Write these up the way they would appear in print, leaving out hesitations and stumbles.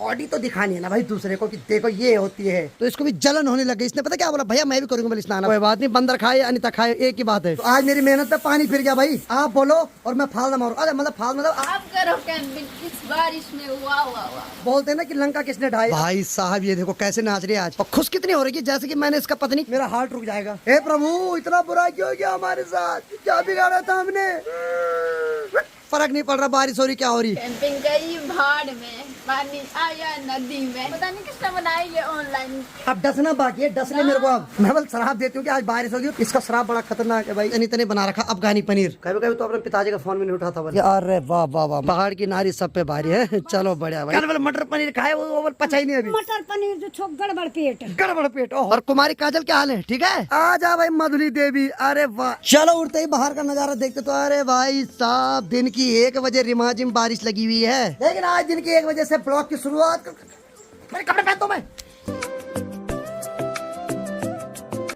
Body तो दिखानी है ना भाई दूसरे को कि देखो ये होती है। तो इसको भी जलन होने लगी। इसने पता क्या बोला, भैया मैं भी करूंगा बोले स्नान। कोई बात नहीं, बंदर खाए अनिता खाए एक ही बात है। तो आज मेरी मेहनत पे पानी फिर गया भाई। आप बोलो और मैं फाल मारू। अरे मतलब फाल मतलब आप करो कैंपिंग इस बारिश में। वाह वाह वाह। बोलते हैं ना कि लंका किसने ढाई। भाई साहब ये देखो कैसे नाच रही है आज, और खुश कितनी हो रही है जैसे कि मैंने इसका पता नहीं मेरा हार्ट रुक जाएगा। हे प्रभु इतना बुरा क्यों किया हमारे साथ, क्या बिगाड़ा था हमने। फर्क नहीं पड़ रहा बारिश हो रही क्या हो रही। कैंपिंग गई भाड़ में, पानी आया नदी में, पता नहीं किसने बनाई ये ऑनलाइन। अब डसना बाकी है, डस ले मेरे को। अब मैं बस शराब देती हूँ कि आज बारिश होगी। इसका शराब बड़ा खतरनाक है भाई। अनिता ने बना रखा अफगानी पनीर। कभी कभी तो अपने पिताजी का फोन भी नहीं उठाता। अरे वाह वाह वाह, पहाड़ की नारी सब पे भारी है। चलो बढ़िया भाई। कल मटर पनीर खाए वो पचा ही नहीं अभी। मटर पनीर जो छो गड़बड़ पेट। गड़बड़ पेट। और कुमारी काजल क्या हाल है, ठीक है? आ जा भाई मधुली देवी। अरे वाह, चलो उठते ही बाहर का नजारा देखते तो अरे भाई साहब दिन की 1 बजे रिमझिम बारिश लगी हुई है। लेकिन आज दिन की 1 बजे से ब्लॉग की शुरुआत मेरे कपड़े पहनता हूं मैं।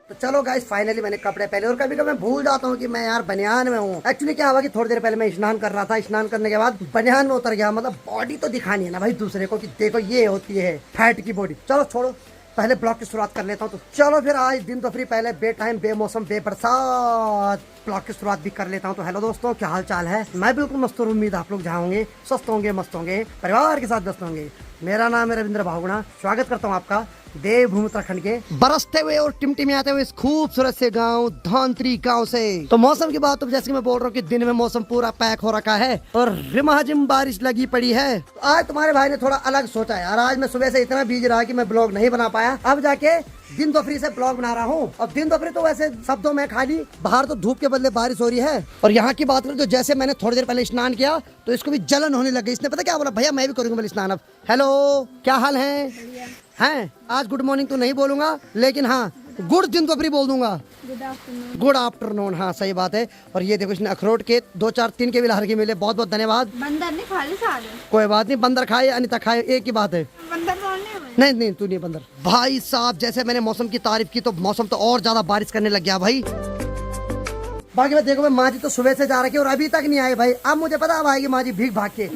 तो चलो गाइस फाइनली मैंने कपड़े पहने। और कभी कभी मैं भूल जाता हूँ कि मैं यार बनियान में हूँ। एक्चुअली क्या हुआ कि थोड़ी देर पहले मैं स्नान कर रहा था, स्नान करने के बाद बनियान में उतर गया। मतलब बॉडी तो दिखानी है ना भाई दूसरे को कि देखो ये होती है फैट की बॉडी। चलो छोड़ो, पहले ब्लॉग की शुरुआत कर लेता हूँ। तो चलो फिर आज दिन दोपहरी पहले बे टाइम बे मौसम बे बरसात ब्लॉग की शुरुआत भी कर लेता हूँ। तो हेलो दोस्तों, क्या हाल चाल है? मैं बिल्कुल मस्त हूँ। उम्मीद आप लोग जहाँ होंगे स्वस्थ होंगे, मस्त होंगे, परिवार के साथ व्यस्त होंगे। मेरा नाम है रविंद्र भावगुणा। स्वागत करता हूँ आपका देवभूमि उत्तराखंड के बरसते हुए और टिमटिमाते हुए इस खूबसूरत से गांव धौंतरी गांव से। तो मौसम की बात, तो जैसे कि मैं बोल रहा हूँ कि दिन में मौसम पूरा पैक हो रखा है और रिमझिम बारिश लगी पड़ी है। तो आज तुम्हारे भाई ने थोड़ा अलग सोचा है यार। आज मैं सुबह से इतना बिजी रहा कि मैं ब्लॉग नहीं बना पाया। अब जाके दिन दोपहरी से ब्लॉग बना रहा हूँ। अब दिन दोपहरी तो वैसे शब्दों में खाली, बाहर तो धूप के बदले बारिश हो रही है। और यहाँ की बात करें तो जैसे मैंने थोड़ी देर पहले स्नान किया तो इसको भी जलन होने लगी। इसने पता क्या बोला, भैया मैं भी करूंगा बोले स्नान। अब हेलो क्या हाल है? हैं आज गुड मॉर्निंग तो नहीं बोलूंगा, लेकिन हाँ गुड दिन दोपहरी बोल दूंगा। Good afternoon. हाँ सही बात है। और ये देखो इसने अखरोट के 2 4 3 के भी लहर के मिले। बहुत बहुत धन्यवाद। बंदर नहीं खाली सारे। कोई बात नहीं, बंदर खाए अनिता खाए एक ही बात है। बंदर तो नहीं है। नहीं नहीं तू नहीं बंदर। भाई साहब जैसे मैंने मौसम की तारीफ की तो मौसम तो और ज्यादा बारिश करने लग गया भाई। बाकी मैं देखो, मैं माँ जी तो सुबह से जा रखी और अभी तक नहीं आए भाई। अब मुझे पता अब आएगी माँ जी भीग भाग के।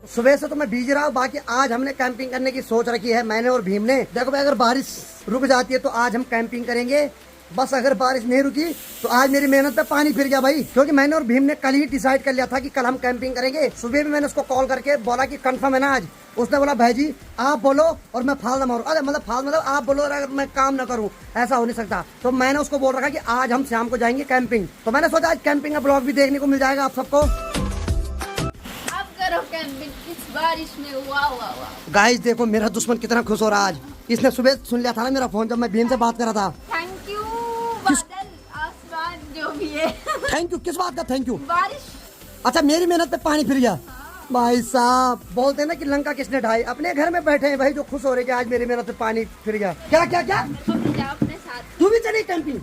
सुबह से तो मैं भीज रहा हूँ। बाकी आज हमने कैंपिंग करने की सोच रखी है मैंने और भीम ने। देखो भाई अगर बारिश रुक जाती है तो आज हम कैंपिंग करेंगे। बस अगर बारिश नहीं रुकी तो आज मेरी मेहनत पे पानी फिर गया भाई। क्योंकि मैंने और भीम ने कल ही डिसाइड कर लिया था कि कल हम कैंपिंग करेंगे। सुबह भी मैंने उसको कॉल करके बोला कि कंफर्म है ना आज। उसने बोला भाई जी आप बोलो और मैं फाल मारू। अरे मतलब फाल मतलब आप बोलो और अगर मैं काम ना करूँ ऐसा हो नहीं सकता। तो मैंने उसको बोल रखा कि आज हम शाम को जाएंगे कैंपिंग। तो मैंने सोचा आज कैंपिंग का ब्लॉग भी देखने को मिल जाएगा आप सबको। करो कैंपिंग इस बारिश में। वाह वाह वाह। गाइस देखो मेरा दुश्मन कितना खुश हो रहा है आज। इसने सुबह सुन लिया था ना मेरा फोन जब मैं भीम से बात कर रहा था। थैंक यू बादल आसमान जो भी है। थैंक यू किस बात का थैंक यू? बारिश। अच्छा मेरी मेहनत पे पानी फिर गया। भाई साहब बोलते हैं ना कि लंका किसने ढाई। अपने घर में बैठे हैं भाई जो खुश हो रहे कि आज मेरी मेहनत पे पानी फिर गया। क्या क्या क्या अपने साथ तू भी चली कैंपिंग?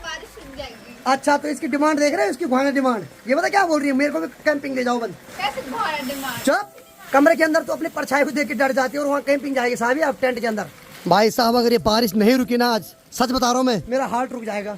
बारिश रुक जाएगी। अच्छा तो इसकी डिमांड देख रहे हो, इसकी घुआना डिमांड। ये बता क्या बोल रही है, मेरे को भी कैंपिंग ले जाओ बंद। कैसे घोड़ा डिमांड? चुप, कमरे के अंदर तो अपने परछाई को देख के डर जाती है और वहाँ कैंपिंग जाएगी साहब आप टेंट के अंदर। भाई साहब अगर ये बारिश नहीं रुकी ना आज, सच बता रहा हूँ मैं, मेरा हार्ट रुक जाएगा।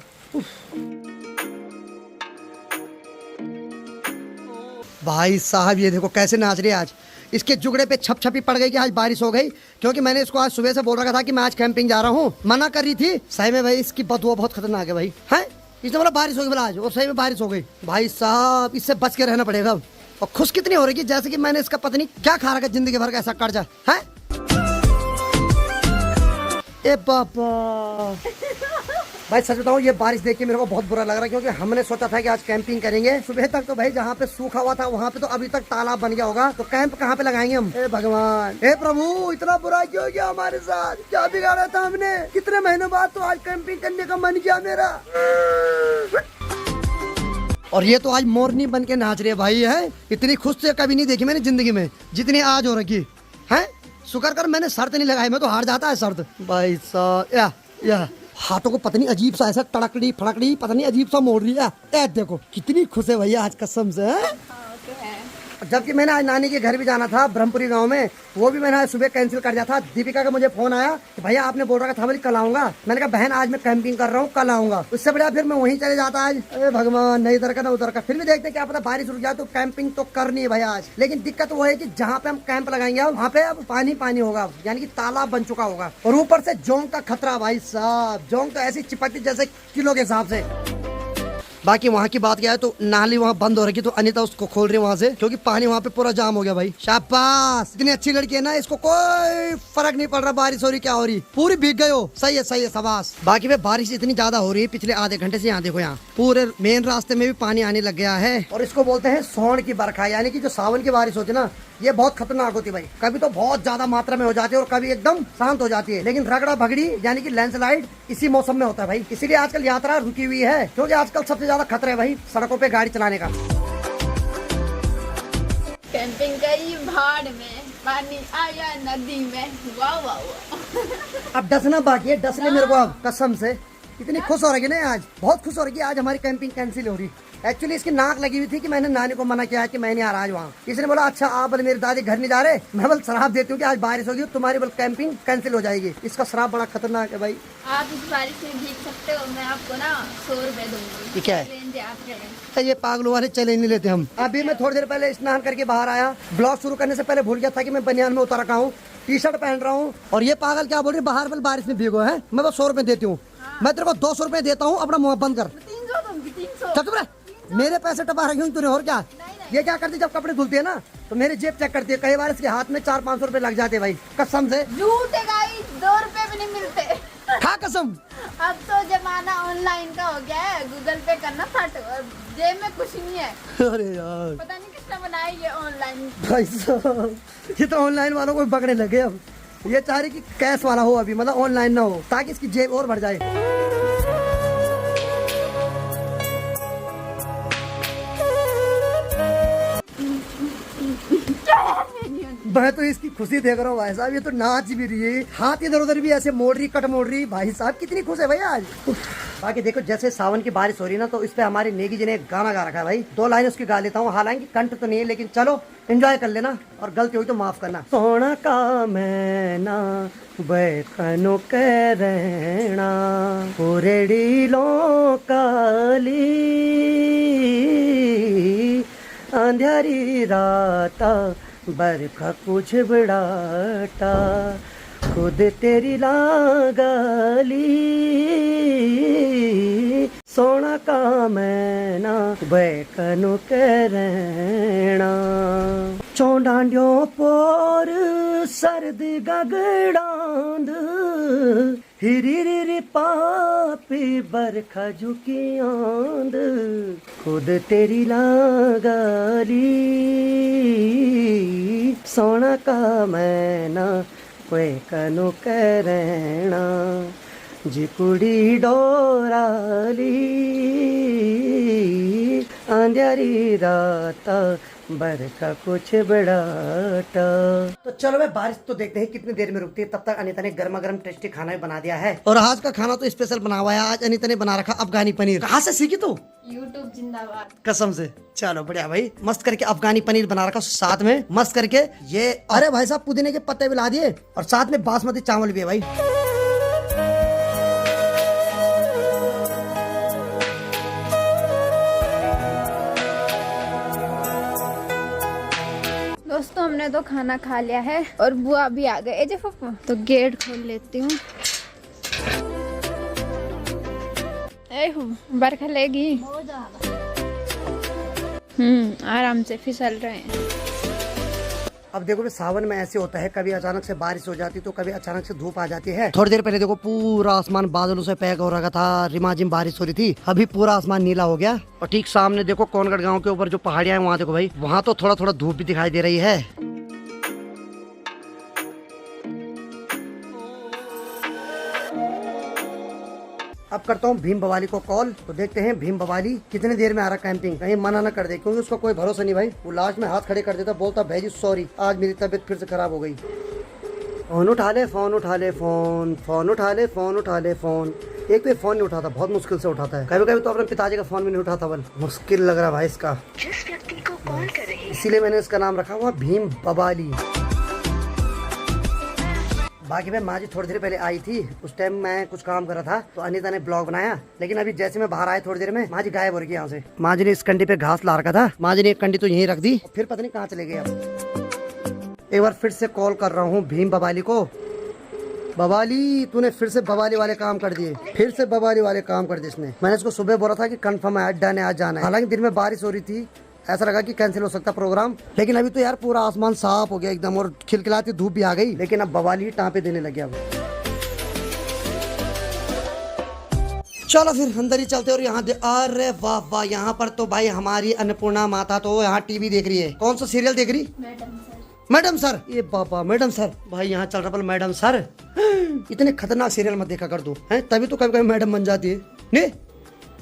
भाई साहब ये देखो कैसे नाच रही है आज। इसके जुगड़े पे छप छपी पड़ गई कि आज बारिश हो गई। क्योंकि मैंने इसको आज सुबह से बोल रखा था कि मैं आज कैंपिंग जा रहा हूँ। मना कर रही थी। सही में भाई इसकी बदबू बहुत खतरनाक है भाई। है इसने बोला बारिश होगी बोला आज, और सही में बारिश हो गई। भाई साहब इससे बच के रहना पड़ेगा। और खुश कितनी हो रही है जैसे कि मैंने इसका पता नहीं क्या खा रखा जिंदगी भर का ऐसा कर्जा है। ए बाबा भाई सच बताऊं ये बारिश देख के मेरे को बहुत बुरा लग रहा है। क्योंकि हमने सोचा था कि आज कैंपिंग करेंगे। सुबह तक तो भाई जहाँ पे सूखा हुआ था वहाँ पे तो अभी तक तालाब बन गया होगा। तो कैंप कहाँ पे लगाएंगे हम? हे भगवान, हे प्रभु इतना बुरा क्यों किया हमारे साथ, क्या बिगाड़ा था हमने? कितने महीनों बाद तो आज कैंपिंग करने का मन किया मेरा। और ये तो आज मोरनी बन के नाच रही है भाई। है इतनी खुश से कभी नहीं देखी मैंने जिंदगी में जितनी आज हो रखी है। शुक्र कर मैंने शर्त नहीं लगाई, मैं तो हार जाता है शर्त। भाई साहब या हाथों को पता नहीं अजीब सा ऐसा तड़कड़ी फड़कड़ी पता नहीं अजीब सा मोड़ रही है। देखो कितनी खुश है भैया आज कसम से। जबकि मैंने आज नानी के घर भी जाना था ब्रह्मपुरी गांव में, वो भी मैंने आज सुबह कैंसिल कर दिया था। दीपिका का मुझे फोन आया कि भैया आपने बोल रखा था बोली कल आऊंगा। मैंने कहा बहन आज मैं कैंपिंग कर रहा हूँ, कल आऊंगा। उससे बढ़िया फिर मैं वहीं चले जाता आज। अरे भगवान, नहीं इधर का ना उधर का। फिर भी देखते क्या पता बारिश रुक जाए तो कैंपिंग तो करनी है भैया आज। लेकिन दिक्कत वो है कि जहाँ पे हम कैंप लगाएंगे वहाँ पे अब पानी पानी होगा, यानी कि तालाब बन चुका होगा। और ऊपर से जोंक का खतरा भाई साहब, जोंक तो ऐसी चिपकती जैसे किलो के हिसाब से। बाकी वहाँ की बात क्या है तो नाली वहाँ बंद हो रही तो अनिता उसको खोल रही है वहाँ से, क्योंकि पानी वहाँ पे पूरा जाम हो गया भाई। शाबाश, इतनी अच्छी लड़की है ना, इसको कोई फर्क नहीं पड़ रहा बारिश हो रही क्या हो रही, पूरी भीग गए हो। सही है शाबाश। बाकी वे बारिश इतनी ज्यादा हो रही है पिछले आधे घंटे से, यहाँ देखो यहाँ पूरे मेन रास्ते में भी पानी आने लग गया है। और इसको बोलते हैं सोन की बरखा, यानी कि जो सावन की बारिश होती है ना, ये बहुत खतरनाक होती है भाई। कभी तो बहुत ज्यादा मात्रा में हो जाती है और कभी एकदम शांत हो जाती है। लेकिन रगड़ा भगड़ी यानी कि लैंडस्लाइड इसी मौसम में होता है भाई। इसीलिए आजकल यात्रा रुकी हुई है, क्योंकि आजकल सबसे ज्यादा खतरा है भाई सड़कों पे गाड़ी चलाने का। कैंपिंग गई भाड़ में, पानी आया नदी में। वाह वाह वाह। अब डसना बाकी है, डस ले मेरे को अब कसम से। इतनी खुश हो रही है ना आज, बहुत खुश हो रही है आज हमारी कैंपिंग कैंसिल हो रही। एक्चुअली इसकी नाक लगी हुई थी कि मैंने नानी को मना किया है कि मैं नहीं आ रहा आज वहाँ। इसने बोला अच्छा आप बोले मेरी दादी घर नहीं जा रहे, मैं बोल शराब देती हूँ कि आज बारिश होगी तुम्हारी बोल कैंपिंग कैंसिल हो जाएगी। इसका शराब बड़ा खतरनाक है भाई। आप इस बारिश में भीग सकते हो, मैं आपको ना 100 रुपए दूंगी। ये क्या है? चैलेंज आप चैलेंज। ये पागलों वाले चैलेंज नहीं लेते हम। अभी मैं थोड़ी देर पहले स्नान करके बाहर आया, ब्लॉग शुरू करने से पहले भूल गया था कि मैं बनियान में उतर रखा हूँ, टी शर्ट पहन रहा हूँ। और ये पागल क्या बोल रही बाहर बल बारिश में भीगो है, मैं तो 100 रुपए देती हूँ। मैं तेरे को 200 रुपए देता हूँ, अपना मुंह बंद कर। 300 दूंगी, 300। चल चुप रह, मेरे पैसे टपा रखी हूँ तूने और क्या। ये क्या करती जब कपड़े धुलती है ना तो मेरी जेब चेक करती है, कई बार इसके हाथ में 400-500 रुपए लग जाते भाई कसम से। झूठे गाइस, 2 रुपए भी नहीं मिलते। खा कसम। अब तो जमाना ऑनलाइन का हो गया है, गूगल पे करना फट, जेब में कुछ नहीं है। अरे यार पता नहीं किसने बनाई ये ऑनलाइन। भाई साहब, ये तो ऑनलाइन वालों को पकड़ने लगे। अब ये चाह रही कि कैश वाला हो अभी, मतलब ऑनलाइन ना हो, ताकि इसकी जेब और बढ़ जाए। मैं तो इसकी खुशी देख रहा हूँ भाई साहब, ये तो नाच भी रही है, हाथ इधर उधर भी ऐसे मोड़ रही, कट मोड़ रही। भाई साहब कितनी खुश है भाई आज। बाकी देखो जैसे सावन की बारिश हो रही है ना, तो इस पे हमारी नेगी जी ने एक गाना गा रखा है भाई। 2 लाइन उसकी गा लेता हूँ, हालांकि कंठ तो नहीं है, लेकिन चलो एंजॉय कर लेना, और गलती हुई तो माफ करना। सोना का मैना बैखनो कह रहना पूरेड़ी लो काली अंधेरी राता बरखा कुछ बड़ाटा खुद तेरी लागली सोना का मैना बैकनु करना चौडांडियों पर सर्द गगड़ांद हिरी पापी बरखा झुकी आंद खुद तेरी लागली सोना का मैना बैकनु करना जिपुड़ी डोराली अंधेरी रात बरखा कुछ बड़ाटा। तो चलो मैं बारिश तो देखते हैं कितनी देर में रुकती है। तब तक अनीता ने गर्मा गर्म टेस्टी खाना भी बना दिया है, और आज का खाना तो स्पेशल बना हुआ है। आज अनीता ने बना रखा अफगानी पनीर। कहाँ से सीखी तू? यूट्यूब जिंदाबाद। कसम से। चलो बढ़िया भाई, मस्त करके अफगानी पनीर बना रखा, साथ में मस्त करके ये, अरे भाई साहब पुदीने के पत्ते भी ला दिए, और साथ में बासमती चावल भी है भाई। दोस्तों हमने तो खाना खा लिया है और बुआ भी आ गए। जे पप्पू, तो गेट खोल लेती हूँ। बरखा लेगी। आराम से फिसल रहे हैं। अब देखो भी सावन में ऐसे होता है, कभी अचानक से बारिश हो जाती तो कभी अचानक से धूप आ जाती है। थोड़ी देर पहले देखो पूरा आसमान बादलों से पैक हो रखा था, रिमाझिम बारिश हो रही थी। अभी पूरा आसमान नीला हो गया, और ठीक सामने देखो कोनगढ़ गांव के ऊपर जो पहाड़ियां हैं वहाँ देखो भाई, वहाँ तो थोड़ा थोड़ा धूप भी दिखाई दे रही है। अब करता हूँ भीम बवाली को कॉल, तो देखते हैं भीम बवाली कितने देर में आ रहा कैंपिंग, कहीं मना ना कर दे, क्योंकि उसका कोई भरोसा नहीं भाई। वो लास्ट में हाथ खड़े कर देता, बोलता भाई सॉरी आज मेरी तबीयत फिर से खराब हो गई। फोन उठा ले, फोन उठा ले, फोन फोन उठा ले, फोन उठा ले, फोन। एक तो फोन नहीं उठाता, बहुत मुश्किल से उठाता है। कभी कभी तो अपने पिताजी का फोन भी नहीं उठाता, बल मुश्किल लग रहा भाई इसका। जिस व्यक्ति को इसीलिए मैंने इसका नाम रखा हुआ भीम बबाली। बाकी मैं माँ जी थोड़ी देर पहले आई थी, उस टाइम मैं कुछ काम कर रहा था तो अनीता ने ब्लॉग बनाया, लेकिन अभी जैसे मैं बाहर आया थोड़ी देर में माँ जी गायब हो रही है यहाँ से। माँ जी ने इस कंडी पे घास ला रखा था, माँ जी ने एक कंडी तो यहीं रख दी, फिर पता नहीं कहाँ चले गए। अब एक बार फिर से कॉल कर रहा हूँ भीम बबाली को। बबाली तूने फिर से बबाली वाले काम कर दिए, फिर से बबाली वाले काम कर दिए इसने। मैंने इसको सुबह बोला था कि कंफर्म है अड्डा ने आज जाना है, हालांकि दिन में बारिश हो रही थी, ऐसा लगा कि कैंसिल हो सकता प्रोग्राम, लेकिन अभी तो यार पूरा आसमान साफ हो गया एकदम और खिलखिलाती धूप भी आ गई। लेकिन अब बवाली ही टाँपे देने लगे। अब चलो फिर अंदर ही चलते। और यहाँ अरे वाह वाह, यहाँ पर तो भाई हमारी अन्नपूर्णा माता तो यहाँ टीवी देख रही है। कौन सा सीरियल देख रही? Madam sir. ये बाबा मैडम सर, भाई यहाँ चल रहा मैडम सर। इतने खतरनाक सीरियल मत देखा कर दो, हैं तभी तो कभी कभी मैडम बन जाती है नहीं।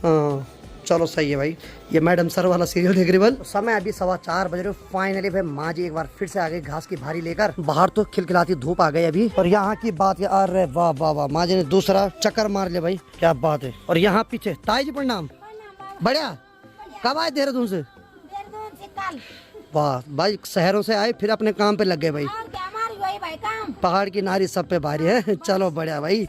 हाँ चलो सही है भाई, ये मैडम सर वाला सीरियल देख रही। बल समय अभी 4:15 बज रहे। फाइनली भाई माँ जी एक बार फिर से आ गई घास की भारी लेकर। बाहर तो खिलखिलाती धूप आ गई अभी। और यहाँ की बात है, अरे वाह वाह वाह, माँ जी ने दूसरा चक्कर मार लिया भाई, क्या बात है। और यहाँ पीछे ताई जी प्रणाम, बढ़िया। कब आए देहरादून से? वाह भाई, शहरों से आए फिर अपने काम पे लग गए भाई। पहाड़ की नारी सब पे भारी है। चलो बढ़िया भाई,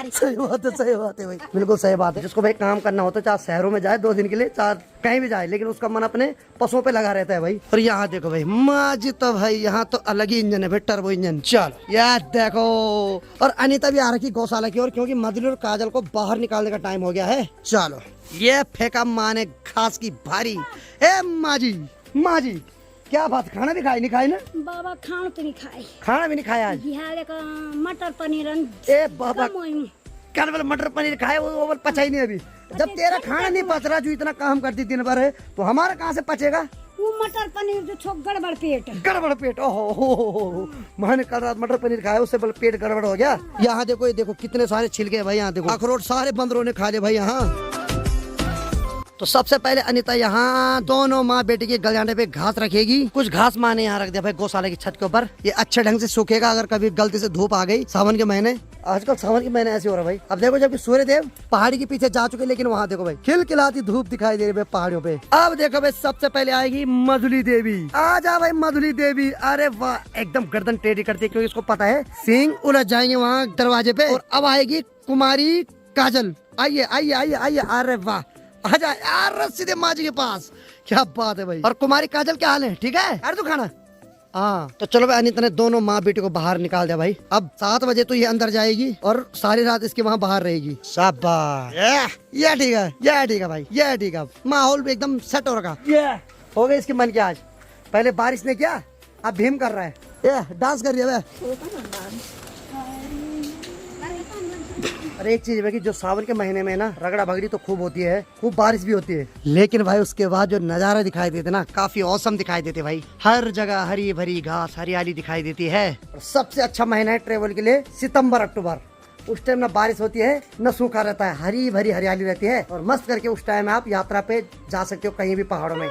सही बात है, सही बात है भाई, बिल्कुल सही बात है। जिसको भाई काम करना होता है, चाहे शहरों में जाए 2 दिन के लिए, चाहे कहीं भी जाए, लेकिन उसका मन अपने पशुओं पे लगा रहता है भाई। और यहाँ देखो भाई माँ जी तो भाई यहाँ तो अलग ही इंजन है भाई, टर्बो इंजन। चलो यार देखो, और अनीता भी आ रखी गौशाला की ओर, क्योंकि मधुली और काजल को बाहर निकालने का टाइम हो गया है। चलो ये फेंका माँ ने घास की भारी। ए माँ जी क्या बात, खाना भी खाई नहीं खाई ना? बाबा खाना तो नहीं खाए, खाना भी नहीं खाया आज? बिहार का मटर पनीर। ए बाबा क्या बोले, मटर पनीर खाए वो पचा ही नहीं अभी। जब तेरा खाना नहीं पच रहा, जो इतना काम करती दिन भर है, तो हमारा कहाँ से पचेगा? वो मटर पनीर जो छो गड़बड़ पेट, गड़बड़ पेट। ओहो, मैंने कल रात मटर पनीर खाया, उससे पेट गड़बड़ हो गया। यहाँ देखो, ये देखो कितने सारे छिलके भाई, यहाँ देखो अखरोट सारे बंदरों ने खा लिए भाई यहाँ। तो सबसे पहले अनीता यहाँ दोनों माँ बेटी के गलियाने पे घास रखेगी। कुछ घास माँ ने यहाँ रख दिया भाई गौशाला की छत के ऊपर, ये अच्छे ढंग से सूखेगा अगर कभी गलती से धूप आ गई। सावन के महीने, आजकल सावन के महीने ऐसे हो रहा भाई। अब देखो जबकि सूर्य देव पहाड़ी के पीछे जा चुके, लेकिन वहाँ देखो भाई खिलखिलाती धूप दिखाई दे रही है पहाड़ियों पे। अब देखो भाई सबसे पहले आएगी मधुली देवी। आ जा भाई मधुली देवी, अरे वाह एकदम गर्दन टेढ़ी करती है, क्योंकि इसको पता है सिंह उलझ जाएंगे वहाँ दरवाजे पे। और अब आएगी कुमारी काजल। आइए आइए आइए आइए, अरे वाह आजा यार सीधे माँ जी के पास, क्या बात है भाई। और कुमारी काजल क्या हाल है, ठीक है यार तू खाना? हाँ तो चलो भाई, अनीता ने दोनों माँ बेटी को बाहर निकाल दिया भाई। अब 7 बजे तो ये अंदर जाएगी और सारी रात इसके वहाँ बाहर रहेगी। शाबाश, ये ठीक है, ये ठीक है भाई, ये ठीक है। माहौल भी एकदम सेट हो रखा, ये हो गई इसकी मन की। आज पहले बारिश ने किया, अब भीम कर रहा है, ये डांस कर रही है। और एक चीज है कि जो सावन के महीने में ना रगड़ा भगड़ी तो खूब होती है, खूब बारिश भी होती है, लेकिन भाई उसके बाद जो नजारा दिखाई देते ना, काफी औसम दिखाई देते भाई। हर जगह हरी भरी घास, हरियाली दिखाई देती है। और सबसे अच्छा महीना है ट्रेवल के लिए सितंबर अक्टूबर। उस टाइम ना बारिश होती है न सूखा रहता है, हरी भरी हरियाली रहती है, और मस्त करके उस टाइम आप यात्रा पे जा सकते हो कहीं भी पहाड़ों में।